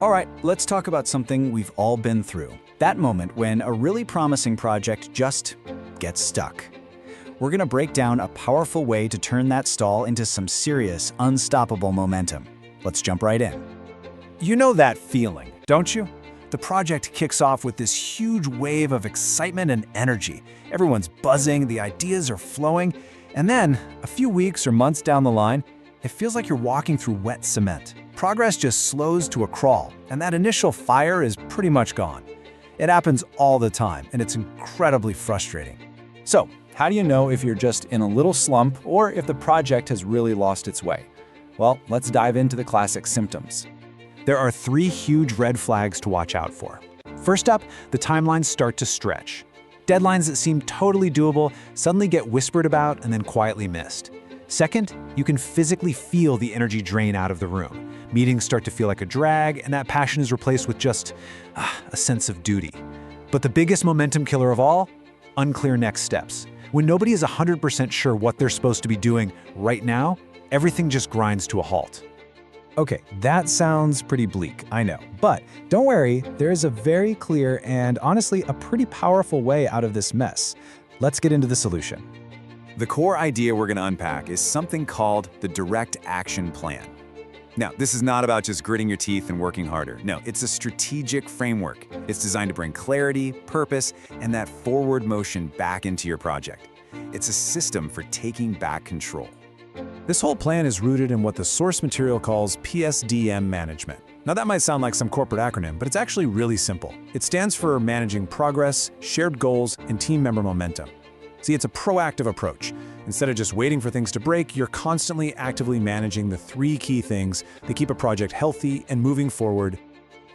All right, let's talk about something we've all been through. That moment when a really promising project just gets stuck. We're gonna break down a powerful way to turn that stall into some serious, unstoppable momentum. Let's jump right in. You know that feeling, don't you? The project kicks off with this huge wave of excitement and energy. Everyone's buzzing, the ideas are flowing, and then, a few weeks or months down the line, it feels like you're walking through wet cement. Progress just slows to a crawl, and that initial fire is pretty much gone. It happens all the time, and it's incredibly frustrating. So, how do you know if you're just in a little slump or if the project has really lost its way? Well, let's dive into the classic symptoms. There are 3 huge red flags to watch out for. First up, the timelines start to stretch. Deadlines that seem totally doable suddenly get whispered about and then quietly missed. Second, you can physically feel the energy drain out of the room. Meetings start to feel like a drag, and that passion is replaced with just a sense of duty. But the biggest momentum killer of all? Unclear next steps. When nobody is 100% sure what they're supposed to be doing right now, everything just grinds to a halt. Okay, that sounds pretty bleak, I know. But don't worry, there is a very clear and honestly a pretty powerful way out of this mess. Let's get into the solution. The core idea we're going to unpack is something called the Direct Action Plan. Now, this is not about just gritting your teeth and working harder. No, it's a strategic framework. It's designed to bring clarity, purpose, and that forward motion back into your project. It's a system for taking back control. This whole plan is rooted in what the source material calls PSDM management. Now that might sound like some corporate acronym, but it's actually really simple. It stands for Managing Progress, Shared Goals, and Team Member Momentum. See, it's a proactive approach. Instead of just waiting for things to break, you're constantly actively managing the 3 key things that keep a project healthy and moving forward.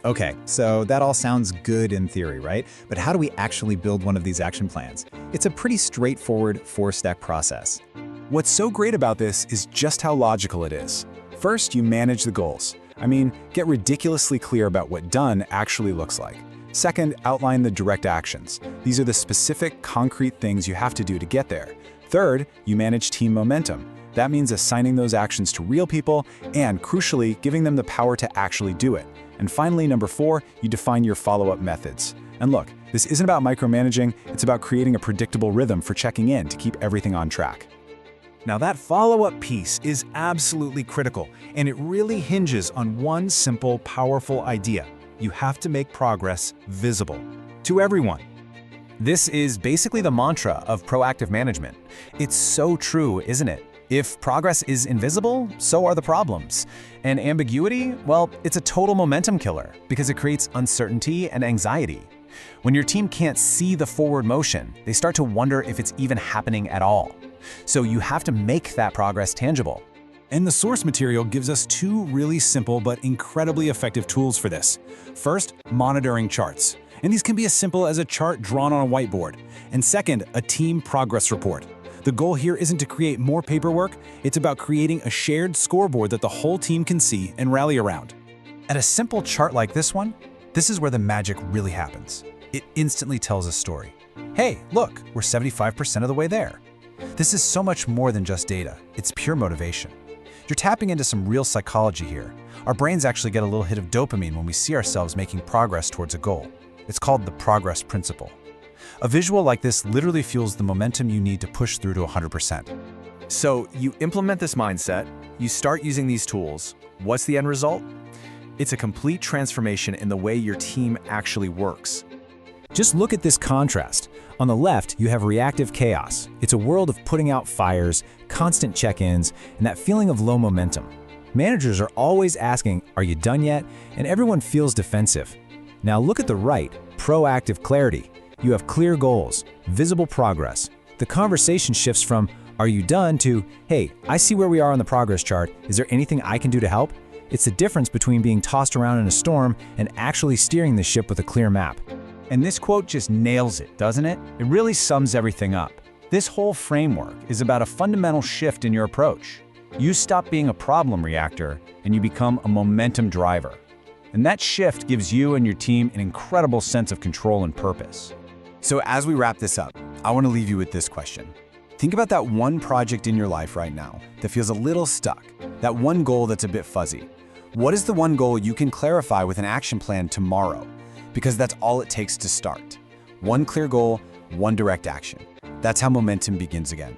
Okay, so that all sounds good in theory, right? But how do we actually build one of these action plans? It's a pretty straightforward 4-step process. What's so great about this is just how logical it is. First, you manage the goals. I mean, get ridiculously clear about what done actually looks like. Second, outline the direct actions. These are the specific, concrete things you have to do to get there. Third, you manage team momentum. That means assigning those actions to real people and, crucially, giving them the power to actually do it. And finally, number 4, you define your follow-up methods. And look, this isn't about micromanaging, it's about creating a predictable rhythm for checking in to keep everything on track. Now that follow-up piece is absolutely critical, and it really hinges on one simple, powerful idea. You have to make progress visible to everyone. This is basically the mantra of proactive management. It's so true, isn't it? If progress is invisible, so are the problems. And ambiguity, well, it's a total momentum killer because it creates uncertainty and anxiety. When your team can't see the forward motion, they start to wonder if it's even happening at all. So you have to make that progress tangible. And the source material gives us 2 really simple but incredibly effective tools for this. First, monitoring charts. And these can be as simple as a chart drawn on a whiteboard. And second, a team progress report. The goal here isn't to create more paperwork, it's about creating a shared scoreboard that the whole team can see and rally around. At a simple chart like this one, this is where the magic really happens. It instantly tells a story. Hey, look, we're 75% of the way there. This is so much more than just data, it's pure motivation. You're tapping into some real psychology here. Our brains actually get a little hit of dopamine when we see ourselves making progress towards a goal. It's called the progress principle. A visual like this literally fuels the momentum you need to push through to 100%. So you implement this mindset, you start using these tools. What's the end result? It's a complete transformation in the way your team actually works. Just look at this contrast. On the left, you have reactive chaos. It's a world of putting out fires, constant check-ins, and that feeling of low momentum. Managers are always asking, "Are you done yet?" And everyone feels defensive. Now look at the right, proactive clarity. You have clear goals, visible progress. The conversation shifts from, "Are you done?" to, "Hey, I see where we are on the progress chart. Is there anything I can do to help?" It's the difference between being tossed around in a storm and actually steering the ship with a clear map. And this quote just nails it, doesn't it? It really sums everything up. This whole framework is about a fundamental shift in your approach. You stop being a problem reactor and you become a momentum driver. And that shift gives you and your team an incredible sense of control and purpose. So as we wrap this up, I want to leave you with this question. Think about that one project in your life right now that feels a little stuck, that one goal that's a bit fuzzy. What is the one goal you can clarify with an action plan tomorrow? Because that's all it takes to start. One clear goal, one direct action. That's how momentum begins again.